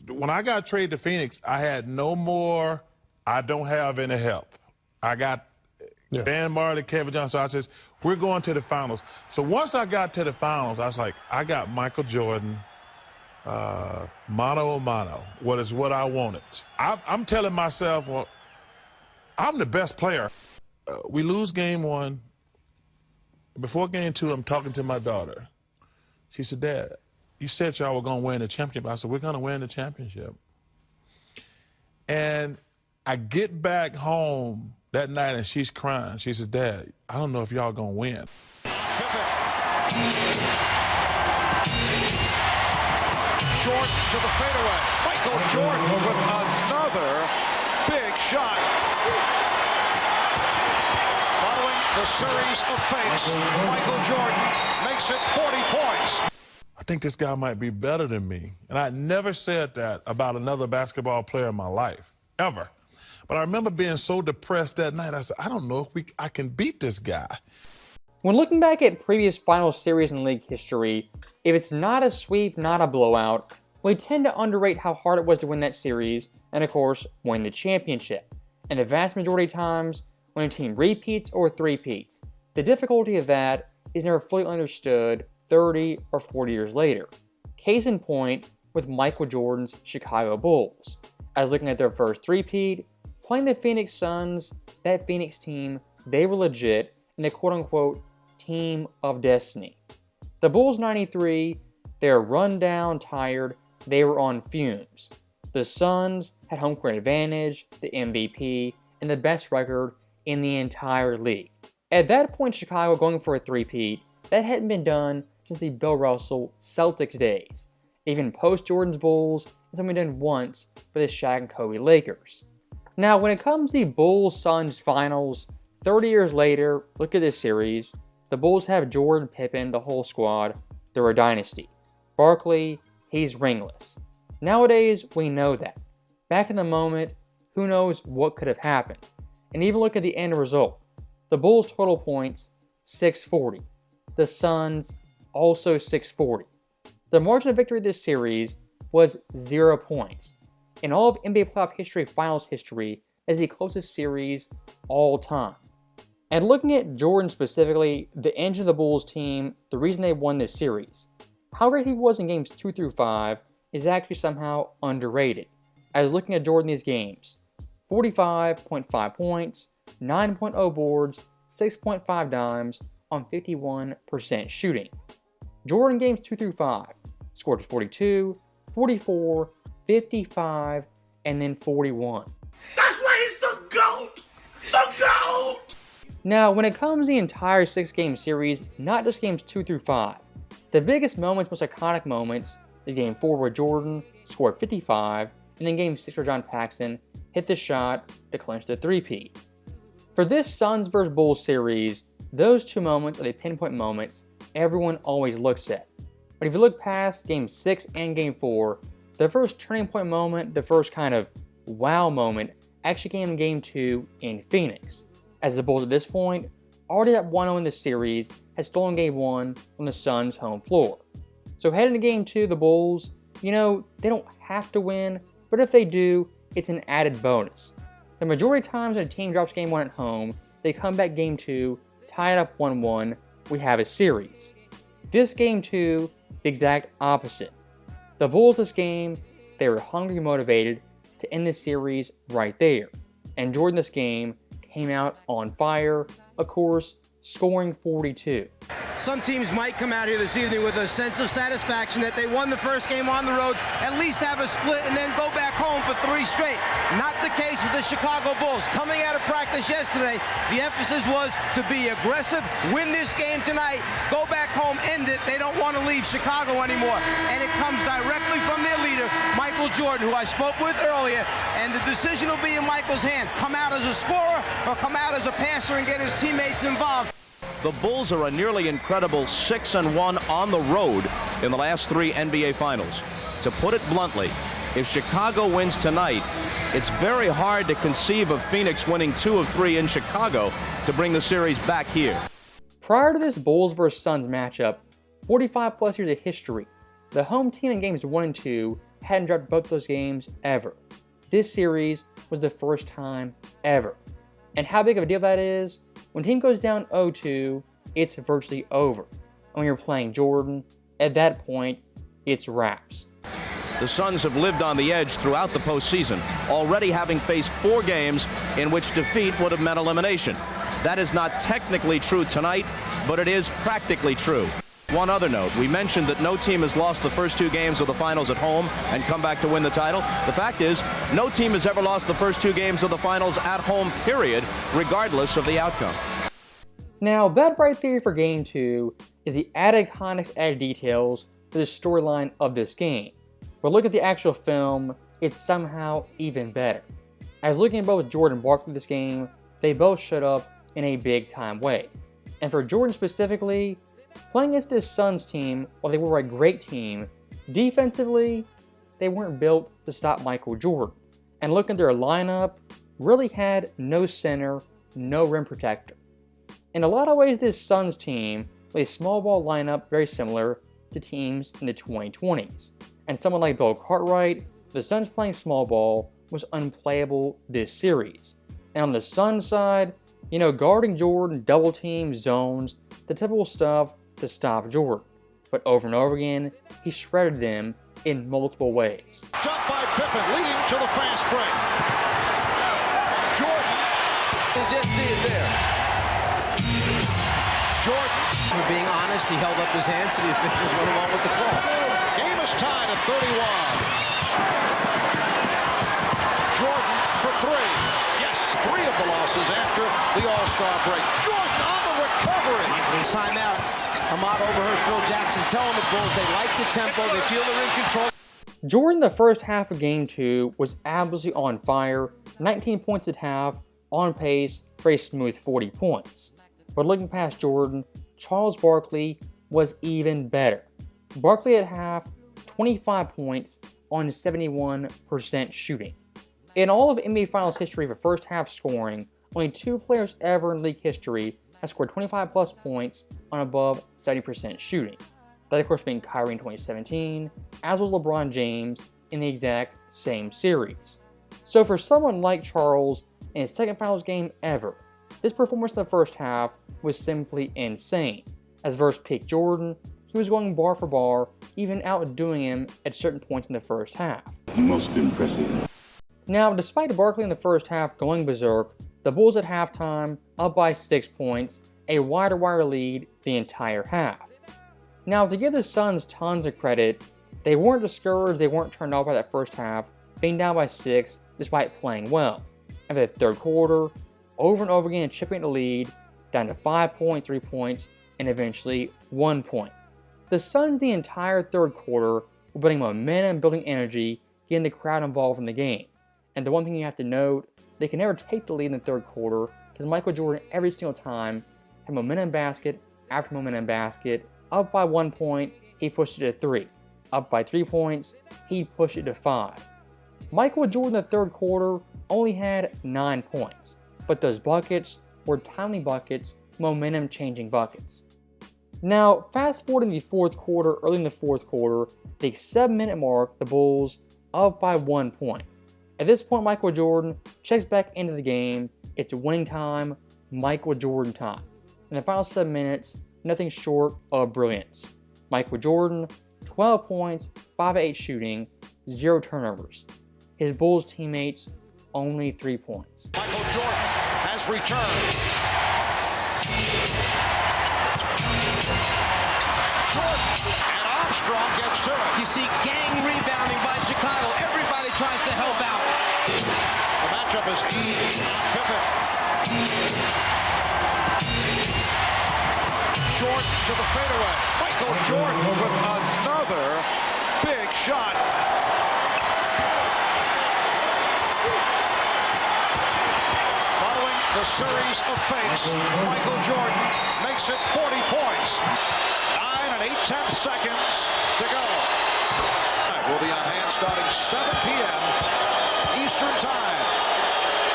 When I got traded to Phoenix, I had no more, I don't have any help. I got Dan Marley, Kevin Johnson. I said, we're going to the finals. So once I got to the finals, I was like, I got Michael Jordan, mano a mano, what is what I wanted. I'm telling myself, well, I'm the best player. We lose game one. Before game two, I'm talking to my daughter. She said, Dad, you said y'all were going to win the championship. I said, we're going to win the championship. And I get back home that night and she's crying. She says, Dad, I don't know if y'all going to win. Short to the fadeaway. Michael Jordan with another big shot. Following the series of fakes, Michael Jordan makes it 40 points. I think this guy might be better than me. And I never said that about another basketball player in my life, ever. But I remember being so depressed that night, I said, I don't know if I can beat this guy. When looking back at previous final series in league history, if it's not a sweep, not a blowout, we tend to underrate how hard it was to win that series and, of course, win the championship. And the vast majority of times, when a team repeats or three-peats, the difficulty of that is never fully understood 30 or 40 years later. Case in point with Michael Jordan's Chicago Bulls. As looking at their first three-peat, playing the Phoenix Suns, that Phoenix team, they were legit and the quote-unquote team of destiny. The Bulls 93, they were run down, tired, they were on fumes. The Suns had home court advantage, the MVP, and the best record in the entire league. At that point, Chicago going for a three-peat, that hadn't been done since the Bill Russell Celtics days. Even post-Jordan's Bulls, it's only been done once for the Shaq and Kobe Lakers. Now, when it comes to the Bulls-Suns finals, 30 years later, look at this series. The Bulls have Jordan, Pippen, the whole squad. They're a dynasty. Barkley, he's ringless. Nowadays, we know that. Back in the moment, who knows what could have happened. And even look at the end result. The Bulls' total points, 640. The Suns, also 640. The margin of victory of this series was 0 points. In all of NBA playoff history, finals history, is the closest series all time. And looking at Jordan specifically, the engine of the Bulls team, the reason they won this series, how great he was in games 2 through 5 is actually somehow underrated. I was looking at Jordan these games, 45.5 points, 9.0 boards, 6.5 dimes on 51% shooting. Jordan games 2 through 5 scored 42, 44, 55, and then 41. That's why he's the GOAT! The GOAT! Now, when it comes to the entire 6-game series, not just games 2 through 5, the biggest moments, most iconic moments, is game 4 where Jordan scored 55, and then game 6 where John Paxson hit the shot to clinch the three-peat. For this Suns vs. Bulls series, those two moments are the pinpoint moments everyone always looks at. But if you look past game 6 and game 4, the first turning point moment, the first kind of wow moment, actually came in game 2 in Phoenix, as the Bulls at this point, already at 1-0 in the series, had stolen game 1 on the Suns' home floor. So heading to game 2, the Bulls, they don't have to win, but if they do, it's an added bonus. The majority of times when a team drops game 1 at home, they come back game 2, tie it up 1-1, we have a series. This game 2, the exact opposite. The Bulls this game, they were hungry and motivated to end the series right there. And Jordan this game came out on fire, of course, scoring 42. Some teams might come out here this evening with a sense of satisfaction that they won the first game on the road, at least have a split and then go back home for 3 straight. Not the case with the Chicago Bulls. Coming out of practice yesterday, the emphasis was to be aggressive, win this game tonight, go back home, end it. They don't want to leave Chicago anymore. And it comes directly from their leader, Michael Jordan, who I spoke with earlier, and the decision will be in Michael's hands. Come out as a scorer or come out as a passer and get his teammates involved. The Bulls are a nearly incredible 6-1 on the road in the last 3 NBA Finals. To put it bluntly, if Chicago wins tonight, it's very hard to conceive of Phoenix winning 2 of 3 in Chicago to bring the series back here. Prior to this Bulls vs. Suns matchup, 45 plus years of history, the home team in games 1 and 2 hadn't dropped both those games ever. This series was the first time ever. And how big of a deal that is? When a team goes down 0-2, it's virtually over. And when you're playing Jordan, at that point, it's wraps. The Suns have lived on the edge throughout the postseason, already having faced 4 games in which defeat would have meant elimination. That is not technically true tonight, but it is practically true. One other note, we mentioned that no team has lost the first 2 games of the finals at home and come back to win the title. The fact is, no team has ever lost the first 2 games of the finals at home, period, regardless of the outcome. Now, that right there for Game 2 is the added context, added details for the storyline of this game. But look at the actual film, it's somehow even better. As looking at both Jordan and Barkley this game, they both showed up in a big time way. And for Jordan specifically, playing against this Suns team, while they were a great team, defensively, they weren't built to stop Michael Jordan. And looking at their lineup, really had no center, no rim protector. In a lot of ways, this Suns team was a small ball lineup very similar to teams in the 2020s. And someone like Bill Cartwright, the Suns playing small ball was unplayable this series. And on the Suns side, guarding Jordan, double team, zones, the typical stuff to stop Jordan. But over and over again, he shredded them in multiple ways. Dumped by Pippen, leading to the fast break. Jordan. He just did there. Jordan. For being honest, he held up his hands so the officials went along with the call. Game is tied at 31. Jordan for 3. Yes, 3 of the losses after the All-Star break. Jordan on the recovery. Timeout. Ahmad overheard Phil Jackson telling the Bulls they like the tempo, they feel they're in control. Jordan, the first half of Game 2, was absolutely on fire. 19 points at half, on pace for a smooth 40 points. But looking past Jordan, Charles Barkley was even better. Barkley at half, 25 points on 71% shooting. In all of NBA Finals history for first half scoring, only 2 players ever in league history have scored 25 plus points on above 70% shooting. That of course being Kyrie in 2017, as was LeBron James in the exact same series. So for someone like Charles in his second finals game ever, this performance in the first half was simply insane. As versus peak Jordan, he was going bar for bar, even outdoing him at certain points in the first half. Most impressive. Now, despite Barkley in the first half going berserk, the Bulls at halftime up by 6 points, a wire-to-wire lead the entire half. Now, to give the Suns tons of credit, they weren't discouraged, they weren't turned off by that first half, being down by 6 despite playing well. And the third quarter, over and over again chipping the lead, down to 5 points, 3 points, and eventually 1 point. The Suns the entire third quarter were building momentum, building energy, getting the crowd involved in the game. And the one thing you have to note, they can never take the lead in the third quarter because Michael Jordan every single time had momentum basket after momentum basket. Up by 1 point, he pushed it to 3. Up by 3 points, he pushed it to 5. Michael Jordan in the third quarter only had 9 points, but those buckets were timely buckets, momentum changing buckets. Now, fast forward in the fourth quarter, early in the fourth quarter, the 7-minute mark, the Bulls up by 1 point. At this point, Michael Jordan checks back into the game. It's winning time, Michael Jordan time. In the final 7 minutes, nothing short of brilliance. Michael Jordan, 12 points, 5 of 8 shooting, 0 turnovers. His Bulls teammates, only 3 points. Michael Jordan has returned. Jordan and Armstrong gets to it. You see gang rebounding by Chicago. Everybody tries to help out. The matchup is Pippen. Jordan to the fadeaway. Michael Jordan with another big shot. Following the series of fakes, Michael Jordan makes it 40 points. 9 8/10 seconds to go. Will be on hand starting 7 p.m. Eastern Time.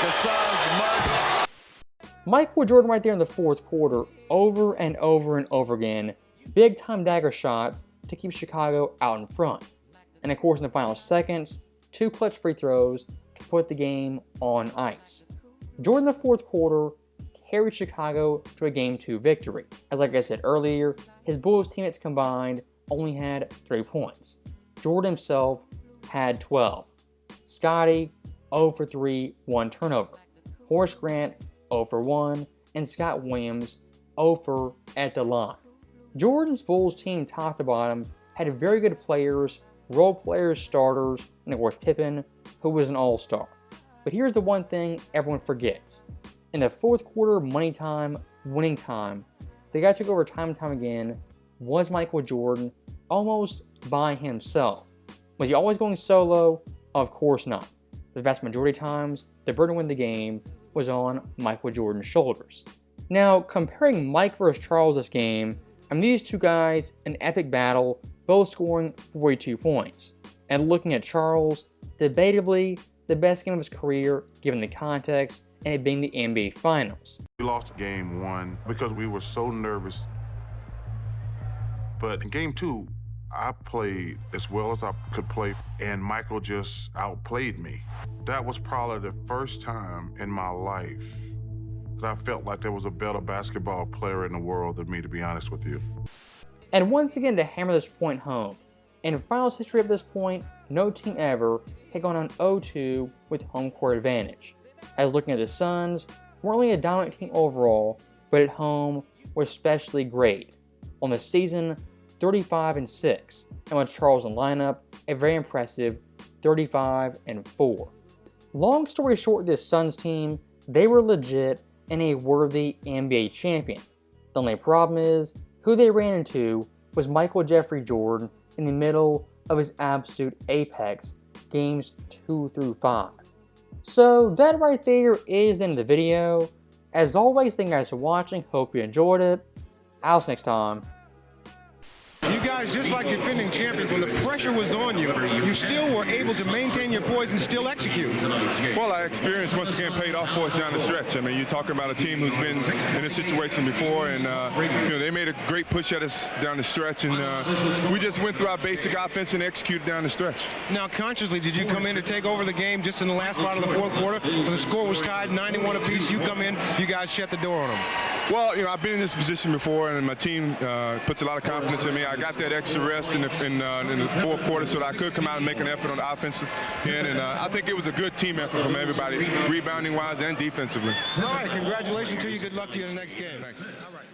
The Suns must. Michael Jordan right there in the fourth quarter, over and over and over again, big time dagger shots to keep Chicago out in front. And of course, in the final seconds, 2 clutch free throws to put the game on ice. Jordan in the fourth quarter carried Chicago to a Game 2 victory. As like I said earlier, his Bulls teammates combined only had 3 points. Jordan himself had 12. Scotty, 0 for 3, 1 turnover. Horace Grant, 0 for 1, and Scott Williams, 0 for at the line. Jordan's Bulls team, top to bottom, had very good players, role players, starters, and of course Pippen, who was an all-star. But here's the one thing everyone forgets. In the fourth quarter, money time, winning time, the guy took over time and time again was Michael Jordan, almost by himself. Was he always going solo? Of course not. The vast majority of times, the burden to win the game was on Michael Jordan's shoulders. Now, comparing Mike versus Charles this game, these two guys, an epic battle, both scoring 42 points. And looking at Charles, debatably the best game of his career given the context and it being the NBA Finals. We lost game 1 because we were so nervous. But in game 2, I played as well as I could play, and Michael just outplayed me. That was probably the first time in my life that I felt like there was a better basketball player in the world than me, to be honest with you. And once again, to hammer this point home, in finals history at this point, no team ever had gone on 0-2 with home court advantage. As looking at the Suns, weren't only a dominant team overall, but at home were especially great. On the season, 35-6, and with Charles in lineup, a very impressive 35-4. Long story short, this Suns team, they were legit and a worthy NBA champion. The only problem is, who they ran into was Michael Jeffrey Jordan in the middle of his absolute apex, games 2 through 5. So that right there is the end of the video. As always, thank you guys for watching, hope you enjoyed it. I'll see you next time. You guys, just like defending champions, when the pressure was on you, you still were able to maintain your poise and still execute. Well, our experience once again paid off for us down the stretch. I mean, you're talking about a team who's been in this situation before, and they made a great push at us down the stretch, and we just went through our basic offense and executed down the stretch. Now, consciously, did you come in to take over the game just in the last part of the fourth quarter? When the score was tied 91 apiece, you come in, you guys shut the door on them. Well, I've been in this position before, and my team puts a lot of confidence in me. I got that extra rest in the fourth quarter so that I could come out and make an effort on the offensive end, and I think it was a good team effort from everybody, rebounding-wise and defensively. All right, congratulations to you. Good luck to you in the next game. Thanks.